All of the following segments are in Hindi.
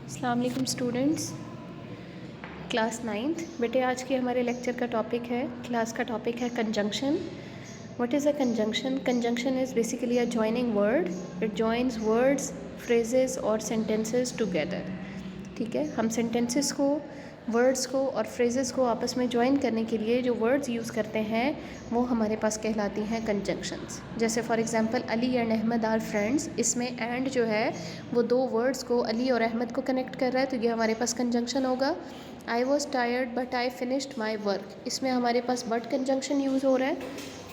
अस्सलाम वालेकुम स्टूडेंट्स, क्लास नाइन्थ। बेटे आज के हमारे लेक्चर का टॉपिक है, क्लास का टॉपिक है conjunction. What is a conjunction? Conjunction is basically a joining word. It joins words, phrases और सेंटेंसेस टुगेदर। ठीक है, हम सेंटेंसेस को, वर्ड्स को और फ्रेजेस को आपस में ज्वाइन करने के लिए जो वर्ड्स यूज़ करते हैं वो हमारे पास कहलाती हैं कंजंक्शंस। जैसे for example Ali and Ahmad are friends, इसमें एंड जो है वो दो वर्ड्स को, अली और अहमद को कनेक्ट कर रहा है, तो ये हमारे पास कंजंक्शन होगा। I was tired but I finished my work, इसमें हमारे पास बट कंजंक्शन यूज़ हो रहा है।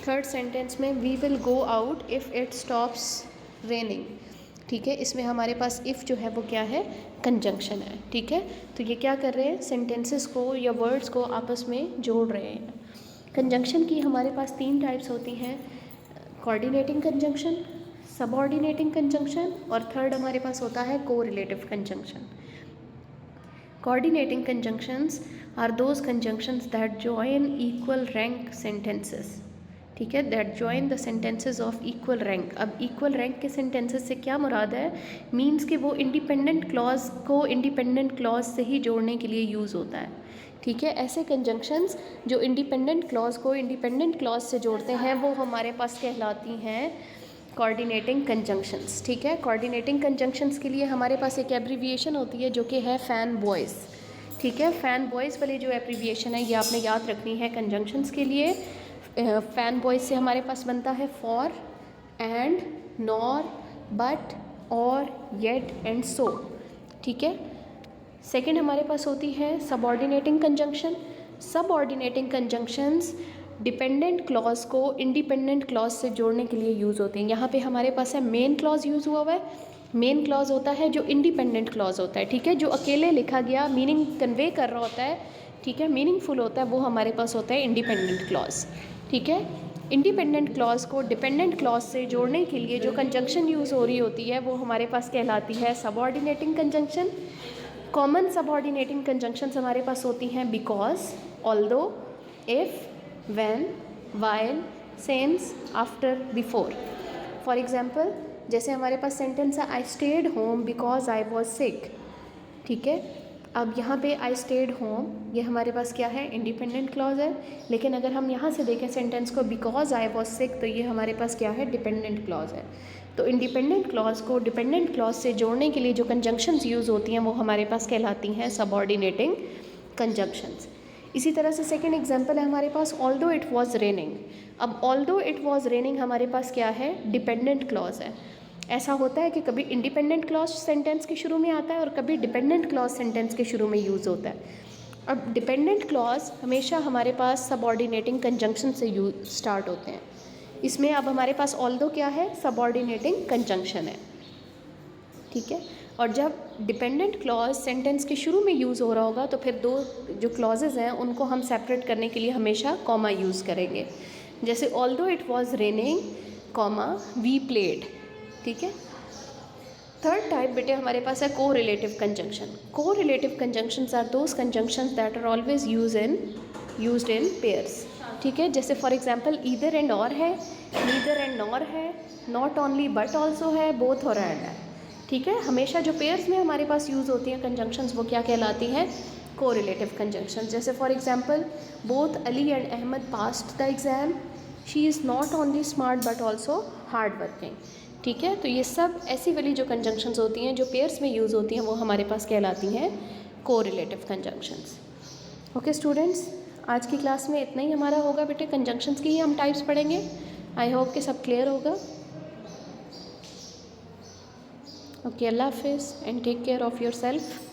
थर्ड सेंटेंस में we will go out if it stops raining, ठीक है, इसमें हमारे पास इफ़ जो है वो क्या है, कंजंक्शन है। ठीक है, तो ये क्या कर रहे हैं, सेंटेंसेस को या वर्ड्स को आपस में जोड़ रहे हैं। कंजंक्शन की हमारे पास तीन टाइप्स होती हैं, कोऑर्डिनेटिंग कंजंक्शन, सबऑर्डिनेटिंग कंजंक्शन और थर्ड हमारे पास होता है correlative conjunction. Coordinating conjunctions are those conjunctions that join equal rank sentences, ठीक है, that join the sentences of equal rank. अब इक्वल रैंक के सेंटेंसेस से क्या मुराद है, मीन्स कि वो इंडिपेंडेंट क्लॉज को इंडिपेंडेंट क्लॉज से ही जोड़ने के लिए यूज़ होता है। ठीक है, ऐसे कंजंक्शंस जो इंडिपेंडेंट क्लॉज को इंडिपेंडेंट क्लॉज से जोड़ते हैं वो हमारे पास कहलाती हैं कोऑर्डिनेटिंग कंजंक्शंस। ठीक है, कोऑर्डिनेटिंग कंजंक्शंस के लिए हमारे पास एक एब्रीविएशन होती है जो कि है फैन बॉयज़। ठीक है, फैन बॉयज़ वाली जो एब्रीविएशन है ये आपने याद रखनी है कंजंक्शंस के लिए। फैन बॉयज़ से हमारे पास बनता है फॉर, एंड, नॉर, बट, और, येट एंड सो। ठीक है, सेकंड हमारे पास होती है subordinating conjunction. Subordinating conjunctions dependent clause को इंडिपेंडेंट क्लॉज से जोड़ने के लिए यूज़ होते हैं। यहाँ पे हमारे पास है मेन क्लॉज यूज़ हुआ है। मेन क्लॉज होता है जो इंडिपेंडेंट क्लॉज होता है, ठीक है, जो अकेले लिखा गया मीनिंग कन्वे कर रहा होता है, ठीक है, मीनिंगफुल होता है, वो हमारे पास होता है इंडिपेंडेंट क्लॉज। ठीक है, इंडिपेंडेंट क्लॉज को डिपेंडेंट क्लॉज से जोड़ने के लिए जो कंजंक्शन यूज़ हो रही होती है वो हमारे पास कहलाती है subordinating conjunction. Common subordinating conjunctions हमारे पास होती हैं because, although, if, when, while, since, after, before. For example जैसे हमारे पास सेंटेंस है I stayed home because I was sick. ठीक है, अब यहाँ पे आई स्टेड होम ये हमारे पास क्या है, इंडिपेंडेंट क्लॉज है, लेकिन अगर हम यहाँ से देखें सेंटेंस को बिकॉज आई वॉज सिक तो ये हमारे पास क्या है, डिपेंडेंट क्लॉज है। तो इंडिपेंडेंट क्लॉज को डिपेंडेंट क्लॉज से जोड़ने के लिए जो कंजंक्शंस यूज़ होती हैं वो हमारे पास कहलाती हैं सबऑर्डिनेटिंग कंजंक्शंस। इसी तरह से सेकेंड एग्जाम्पल है हमारे पास ऑल्दो इट वॉज रेनिंग। अब ऑल्दो इट वॉज रेनिंग हमारे पास क्या है, डिपेंडेंट क्लॉज है। ऐसा होता है कि कभी इंडिपेंडेंट क्लॉज सेंटेंस के शुरू में आता है और कभी डिपेंडेंट क्लॉज सेंटेंस के शुरू में यूज़ होता है। अब डिपेंडेंट क्लॉज हमेशा हमारे पास सबऑर्डिनेटिंग कंजंक्शन से यूज स्टार्ट होते हैं। इसमें अब हमारे पास ऑल्दो क्या है, सबऑर्डिनेटिंग कंजंक्शन है। ठीक है, और जब डिपेंडेंट क्लॉज सेंटेंस के शुरू में यूज़ हो रहा होगा तो फिर दो जो क्लॉजेज़ हैं उनको हम सेपरेट करने के लिए हमेशा कॉमा यूज़ करेंगे। जैसे although it was raining, comma, we played. ठीक है, थर्ड टाइप बेटे हमारे पास है correlative conjunction. Correlative conjunctions are those conjunctions that are always used in pairs. ठीक है, जैसे फॉर एग्जांपल ईदर एंड और है, नीदर एंड नॉर है, नॉट ओनली बट ऑल्सो है, बोथ और एंड है। ठीक है, हमेशा जो पेयर्स में हमारे पास यूज़ होती हैं कंजंक्शंस वो क्या कहलाती हैं, को रिलेटिव कंजंक्शंस। जैसे for example both Ali and Ahmad passed the exam, she is not only smart but also hard working. ठीक है, तो ये सब ऐसी वाली जो कंजंक्शंस होती हैं जो पेयर्स में यूज़ होती हैं वो हमारे पास कहलाती हैं correlative conjunctions. Okay students, आज की क्लास में इतना ही हमारा होगा बेटे, कंजंक्शंस की ही हम टाइप्स पढ़ेंगे। आई होप कि सब क्लियर होगा। ओके, अल्लाह हाफिज़ and take care of your self.